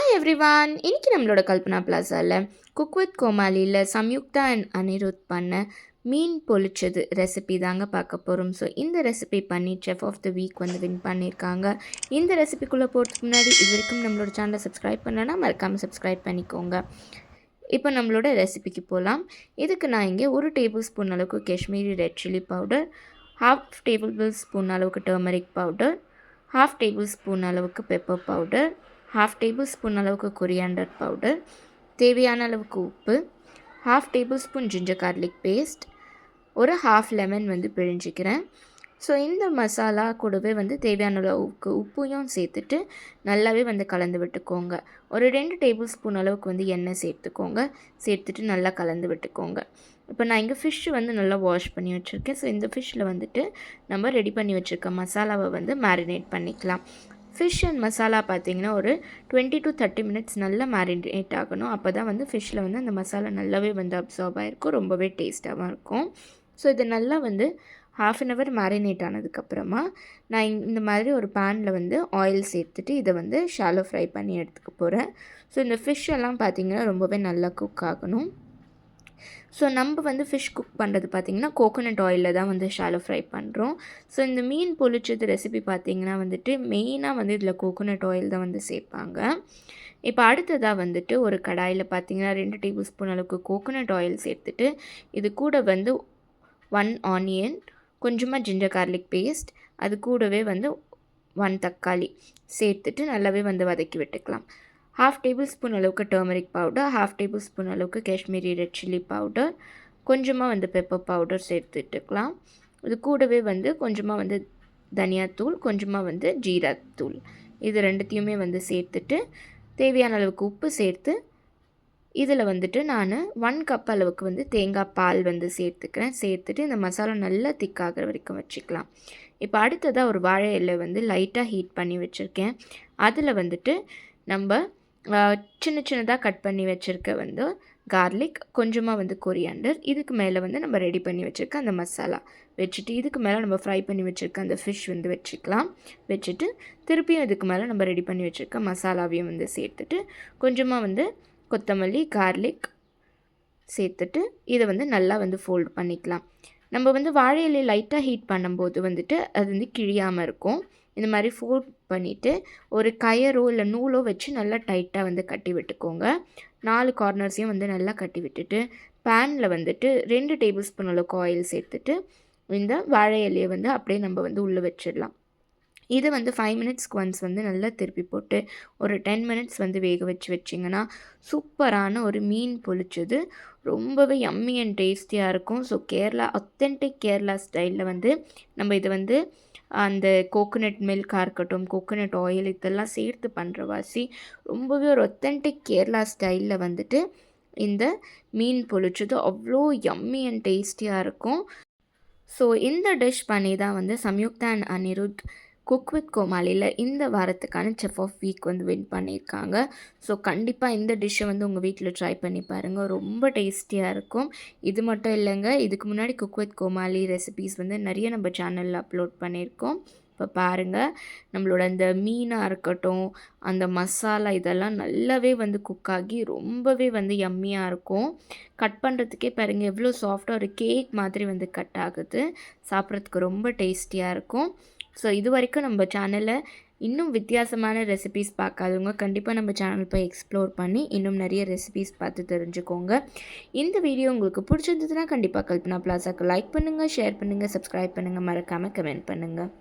Hi everyone, இன்னைக்கு நம்மளோட கல்பனா பிளாசாவில் குக் வித் கோமாளியில் சம்யுக்தா அண்ட் அனிருத் பண்ண மீன் பொளிச்சது ரெசிபி தாங்க பார்க்க போகிறோம். ஸோ இந்த ரெசிபி பண்ணி செஃப் ஆஃப் த வீக் வந்து வின் பண்ணியிருக்காங்க. இந்த ரெசிபிக்குள்ளே போகிறதுக்கு முன்னாடி இது வரைக்கும் நம்மளோட சேனலை சப்ஸ்கிரைப் பண்ணலன்னா மறக்காமல் சப்ஸ்கிரைப் பண்ணிக்கோங்க. இப்போ நம்மளோட ரெசிபிக்கு போகலாம். இதுக்கு நான் இங்கே 1 டேபிள் ஸ்பூன் அளவுக்கு Kashmiri red chilli powder, 1/2 table spoon அளவுக்கு டர்மரிக் பவுடர், 1/2 டேபிள் ஸ்பூன் அளவுக்கு பெப்பர் பவுடர், 1/2 டேபிள் ஸ்பூன் அளவுக்கு கொரியாண்டர் பவுடர், தேவையான அளவுக்கு உப்பு, 1/2 table spoon ginger garlic paste, ஒரு 1/2 லெமன் வந்து பிழிஞ்சிக்கிறேன். ஸோ இந்த மசாலா கூடவே வந்து தேவையான அளவுக்கு உப்பையும் சேர்த்துட்டு நல்லாவே வந்து கலந்து விட்டுக்கோங்க. ஒரு 2 டேபிள் ஸ்பூன் அளவுக்கு வந்து எண்ணெய் சேர்த்துட்டு நல்லா கலந்து விட்டுக்கோங்க. இப்போ நான் இங்கே ஃபிஷ்ஷு வந்து நல்லா வாஷ் பண்ணி வச்சுருக்கேன். ஸோ இந்த ஃபிஷ்ஷில் வந்துட்டு நம்ம ரெடி பண்ணி வச்சுருக்க மசாலாவை வந்து மேரினேட் பண்ணிக்கலாம். ஃபிஷ் அண்ட் மசாலா பார்த்திங்கன்னா ஒரு 20 to 30 மினிட்ஸ் நல்லா மேரினேட் ஆகணும். அப்போ தான் வந்து ஃபிஷ்ஷில் வந்து அந்த மசாலா நல்லாவே வந்து அப்சார்ப் ஆகிருக்கும், ரொம்பவே டேஸ்ட்டாகவும் இருக்கும். ஸோ இது நல்லா வந்து 1/2 an hour மேரினேட் ஆனதுக்கப்புறமா நான் இந்த மாதிரி ஒரு பேனில் வந்து ஆயில் சேர்த்துட்டு இதை வந்து ஷாலோ ஃப்ரை பண்ணி எடுத்துக்க போகிறேன். ஸோ இந்த ஃபிஷ் எல்லாம் பார்த்திங்கன்னா ரொம்பவே நல்லா குக் ஆகணும். ஸோ நம்ம வந்து ஃபிஷ் குக் பண்ணுறது பார்த்திங்கன்னா கோகோனட் ஆயிலில் தான் வந்து ஷாலோ ஃப்ரை பண்ணுறோம். ஸோ இந்த மீன் பொளிச்சது ரெசிபி பார்த்திங்கன்னா வந்துட்டு மெயினாக வந்து இதில் கோகோனட் ஆயில் தான் வந்து சேர்ப்பாங்க. இப்போ அடுத்ததாக வந்துட்டு ஒரு கடாயில் பார்த்திங்கன்னா 2 டேபிள் ஸ்பூன் அளவுக்கு கோகோனட் ஆயில் சேர்த்துட்டு இது கூட வந்து 1 ஆனியன், கொஞ்சமாக ஜிஞ்சர் கார்லிக் பேஸ்ட், அது கூடவே வந்து 1 தக்காளி சேர்த்துட்டு நல்லாவே வந்து வதக்கி விட்டுக்கலாம். 1/2 டேபிள் ஸ்பூன் அளவுக்கு டர்மரிக் பவுடர், 1/2 டேபிள் ஸ்பூன் அளவுக்கு காஷ்மீரி ரெட் சில்லி பவுடர், கொஞ்சமாக வந்து பெப்பர் பவுடர் சேர்த்துட்டுக்கலாம். இது கூடவே வந்து கொஞ்சமாக வந்து தனியாத்தூள், கொஞ்சமாக வந்து ஜீராத்தூள், இது ரெண்டுத்தையுமே வந்து சேர்த்துட்டு தேவையான அளவுக்கு உப்பு சேர்த்து இதில் வந்துட்டு நான் 1 கப் அளவுக்கு வந்து தேங்காய் பால் வந்து சேர்த்துட்டு இந்த மசாலா நல்லா திக்காகிற வரைக்கும் வச்சுக்கலாம். இப்போ அடுத்ததாக ஒரு வாழை இலை வந்து லைட்டாக ஹீட் பண்ணி வச்சுருக்கேன். அதில் வந்துட்டு நம்ம சின்ன சின்னதாக கட் பண்ணி வச்சுருக்க வந்து கார்லிக், கொஞ்சமாக வந்து கொரியாண்டர், இதுக்கு மேலே வந்து நம்ம ரெடி பண்ணி வச்சுருக்க அந்த மசாலா வச்சுட்டு இதுக்கு மேலே நம்ம ஃப்ரை பண்ணி வச்சுருக்க அந்த ஃபிஷ் வந்து வச்சுட்டு திருப்பியும் இதுக்கு மேலே நம்ம ரெடி பண்ணி வச்சுருக்க மசாலாவையும் வந்து சேர்த்துட்டு கொஞ்சமாக வந்து கொத்தமல்லி, கார்லிக் சேர்த்துட்டு இதை வந்து நல்லா வந்து ஃபோல்டு பண்ணிக்கலாம். நம்ம வந்து வாழை இலையை லைட்டாக ஹீட் பண்ணும்போது வந்துட்டு அது வந்து கிழியாமல் இருக்கும். இந்த மாதிரி ஃபோல்ட் பண்ணிவிட்டு ஒரு கயரோ இல்லை நூலோ வச்சு நல்லா டைட்டாக வந்து கட்டி விட்டுக்கோங்க. 4 கார்னர்ஸையும் வந்து நல்லா கட்டி விட்டுட்டு பேனில் வந்துட்டு 2 டேபிள் ஸ்பூன் அளவுக்கு ஆயில் சேர்த்துட்டு இந்த வாழை இலையை வந்து அப்படியே நம்ம வந்து உள்ளே வச்சிடலாம். இது வந்து 5 மினிட்ஸ்க்கு ஒன்ஸ் வந்து நல்லா திருப்பி போட்டு ஒரு 10 மினிட்ஸ் வந்து வேக வச்சிங்கன்னா சூப்பரான ஒரு மீன் பொளிச்சது ரொம்பவே யம்மி அண்ட் டேஸ்டியாக இருக்கும். ஸோ அத்தென்டிக் கேரளா ஸ்டைலில் வந்து நம்ம இது வந்து அந்த கோகோனட் மில்காக இருக்கட்டும், கோகோனட் ஆயில் இதெல்லாம் சேர்த்து பண்ணுற வாசி ரொம்பவே ஒரு ஒத்தென்டிக் கேரளா ஸ்டைலில் வந்துட்டு இந்த மீன் பொளிச்சது அவ்வளோ யம்மி அண்ட் டேஸ்டியாக இருக்கும். ஸோ இந்த டிஷ் பண்ணி தான் வந்து Samyuktha and Anirudh cook with கோமாளியில் இந்த வாரத்துக்கான செஃப் ஆஃப் வீக் வந்து வின் பண்ணியிருக்காங்க. ஸோ கண்டிப்பாக இந்த டிஷ்ஷை வந்து உங்கள் வீட்டில் ட்ரை பண்ணி பாருங்கள், ரொம்ப டேஸ்டியாக இருக்கும். இது மட்டும் இல்லைங்க, இதுக்கு முன்னாடி குக் வித் கோமாளி ரெசிபீஸ் வந்து நிறைய நம்ம சேனலில் அப்லோட் பண்ணியிருக்கோம். இப்போ பாருங்கள், நம்மளோட அந்த மீனாக இருக்கட்டும், அந்த மசாலா இதெல்லாம் நல்லாவே வந்து குக் ஆகி ரொம்பவே வந்து யம்மியாக இருக்கும். கட் பண்ணுறதுக்கே பாருங்கள் எவ்வளோ சாஃப்டாக ஒரு கேக் மாதிரி வந்து கட் ஆகுது. சாப்பிட்றதுக்கு ரொம்ப டேஸ்டியாக இருக்கும். ஸோ இது வரைக்கும் நம்ம சேனலில் இன்னும் வித்தியாசமான ரெசிபீஸ் பார்க்காதவங்க கண்டிப்பாக நம்ம சேனல் போய் எக்ஸ்ப்ளோர் பண்ணி இன்னும் நிறைய ரெசிபீஸ் பார்த்து தெரிஞ்சுக்கோங்க. இந்த வீடியோ உங்களுக்கு பிடிச்சிருந்ததுன்னா கண்டிப்பாக கல்பனா பிளாசாக்கு லைக் பண்ணுங்கள், ஷேர் பண்ணுங்கள், சப்ஸ்கிரைப் பண்ணுங்கள், மறக்காமல் கமெண்ட் பண்ணுங்கள்.